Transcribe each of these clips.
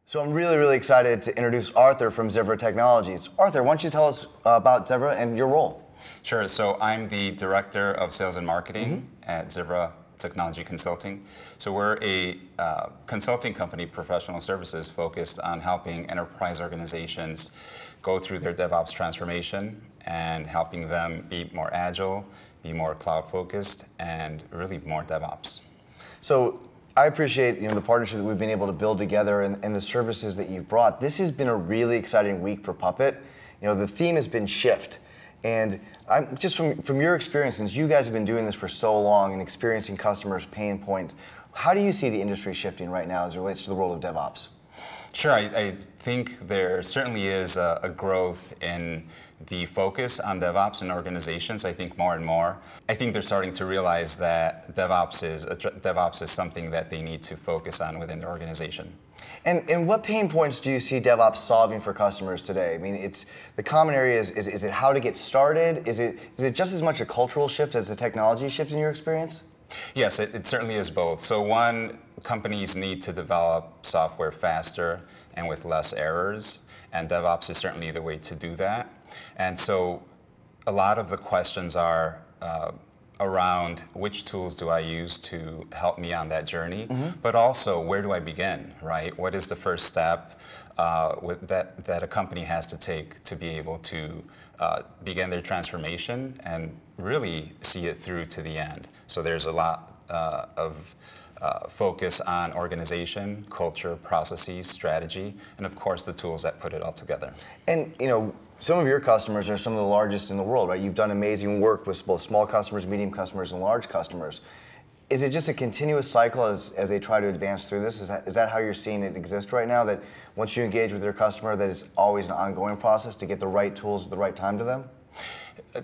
So I'm really, really excited to introduce Arthur from Zivra Technologies. Arthur, why don't you tell us about Zivra and your role? Sure. So I'm the Director of Sales and Marketing at Zivra Technology Consulting. So we're a consulting company, professional services, focused on helping enterprise organizations go through their DevOps transformation and helping them be more agile, be more cloud-focused, and really more DevOps. So I appreciate the partnership that we've been able to build together and the services that you've brought. This has been a really exciting week for Puppet. The theme has been shift. And I'm just from your experience, since you guys have been doing this for so long and experiencing customers' pain points, how do you see the industry shifting right now as it relates to the role of DevOps? Sure, I think there certainly is a growth in the focus on DevOps in organizations. I think more and more. I think they're starting to realize that DevOps is something that they need to focus on within their organization. And what pain points do you see DevOps solving for customers today? I mean, it's the common area is it how to get started? Is it just as much a cultural shift as a technology shift in your experience? Yes, it certainly is both. So one, companies need to develop software faster and with less errors, and DevOps is certainly the way to do that. And so a lot of the questions are around which tools do I use to help me on that journey, but also where do I begin, right? What is the first step that a company has to take to be able to begin their transformation and really see it through to the end. So there's a lot of focus on organization, culture, processes, strategy, and of course the tools that put it all together. And some of your customers are some of the largest in the world, right? You've done amazing work with both small customers, medium customers, and large customers. Is it just a continuous cycle as they try to advance through this? Is that how you're seeing it exist right now? That once you engage with your customer, that it's always an ongoing process to get the right tools at the right time to them?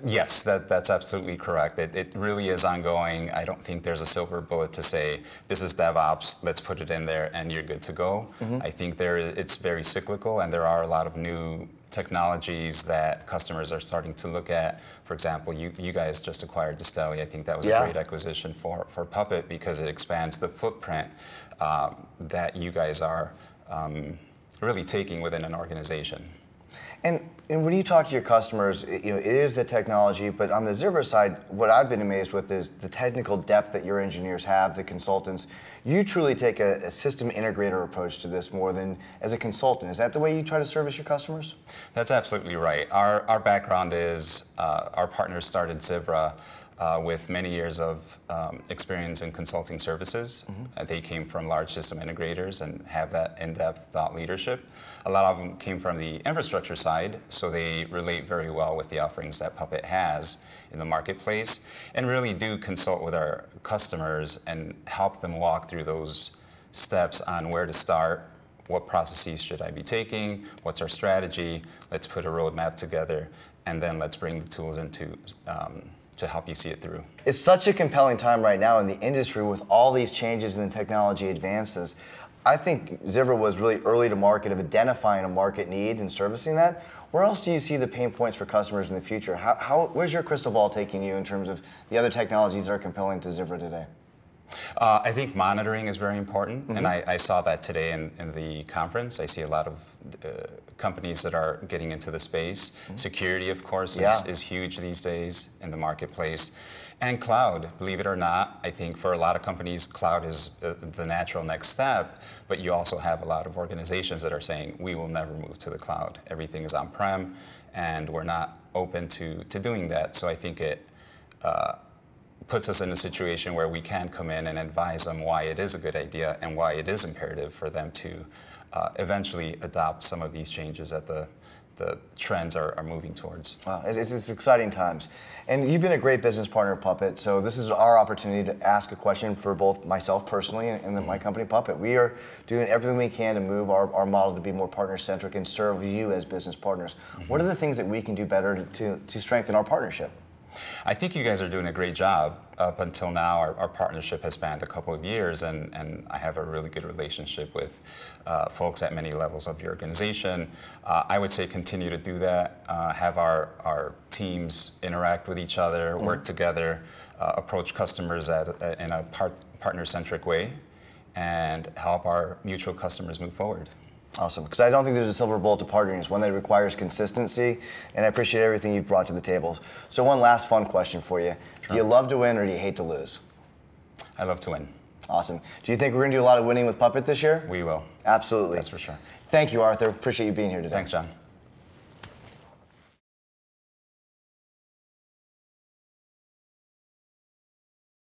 Yes, that's absolutely correct. It really is ongoing. I don't think there's a silver bullet to say, this is DevOps, let's put it in there and you're good to go. I think it's very cyclical, and there are a lot of new technologies that customers are starting to look at. For example, you guys just acquired Distelli. I think that was a great acquisition for Puppet because it expands the footprint that you guys are really taking within an organization. And when you talk to your customers, it is the technology, but on the Zivra side, what I've been amazed with is the technical depth that your engineers have, the consultants. You truly take a system integrator approach to this more than as a consultant. Is that the way you try to service your customers? That's absolutely right. Our background is our partners started Zivra with many years of experience in consulting services. They came from large system integrators and have that in-depth thought leadership. A lot of them came from the infrastructure side, so they relate very well with the offerings that Puppet has in the marketplace, and really do consult with our customers and help them walk through those steps on where to start, what processes should I be taking, what's our strategy, let's put a roadmap together, and then let's bring the tools into to help you see it through. It's such a compelling time right now in the industry with all these changes and the technology advances. I think Zivra was really early to market of identifying a market need and servicing that. Where else do you see the pain points for customers in the future? Where's your crystal ball taking you in terms of the other technologies that are compelling to Zivra today? I think monitoring is very important, and I saw that today in the conference. I see a lot of companies that are getting into the space. Security, of course, is huge these days in the marketplace. And cloud, believe it or not, I think for a lot of companies, cloud is the natural next step, but you also have a lot of organizations that are saying, we will never move to the cloud. Everything is on-prem, and we're not open to doing that. So I think it puts us in a situation where we can come in and advise them why it is a good idea and why it is imperative for them to eventually adopt some of these changes that the trends are moving towards. Wow, it's exciting times. And you've been a great business partner of Puppet, so this is our opportunity to ask a question for both myself personally and then my company, Puppet. We are doing everything we can to move our model to be more partner-centric and serve you as business partners. What are the things that we can do better to strengthen our partnership? I think you guys are doing a great job. Up until now, our partnership has spanned a couple of years, and I have a really good relationship with folks at many levels of your organization. I would say continue to do that, have our teams interact with each other, work together, approach customers in a partner-centric way, and help our mutual customers move forward. Awesome, because I don't think there's a silver bullet to partnering. It's one that requires consistency, and I appreciate everything you've brought to the table. So one last fun question for you. Sure. Do you love to win or do you hate to lose? I love to win. Awesome. Do you think we're going to do a lot of winning with Puppet this year? We will. Absolutely. That's for sure. Thank you, Arthur. Appreciate you being here today. Thanks, John.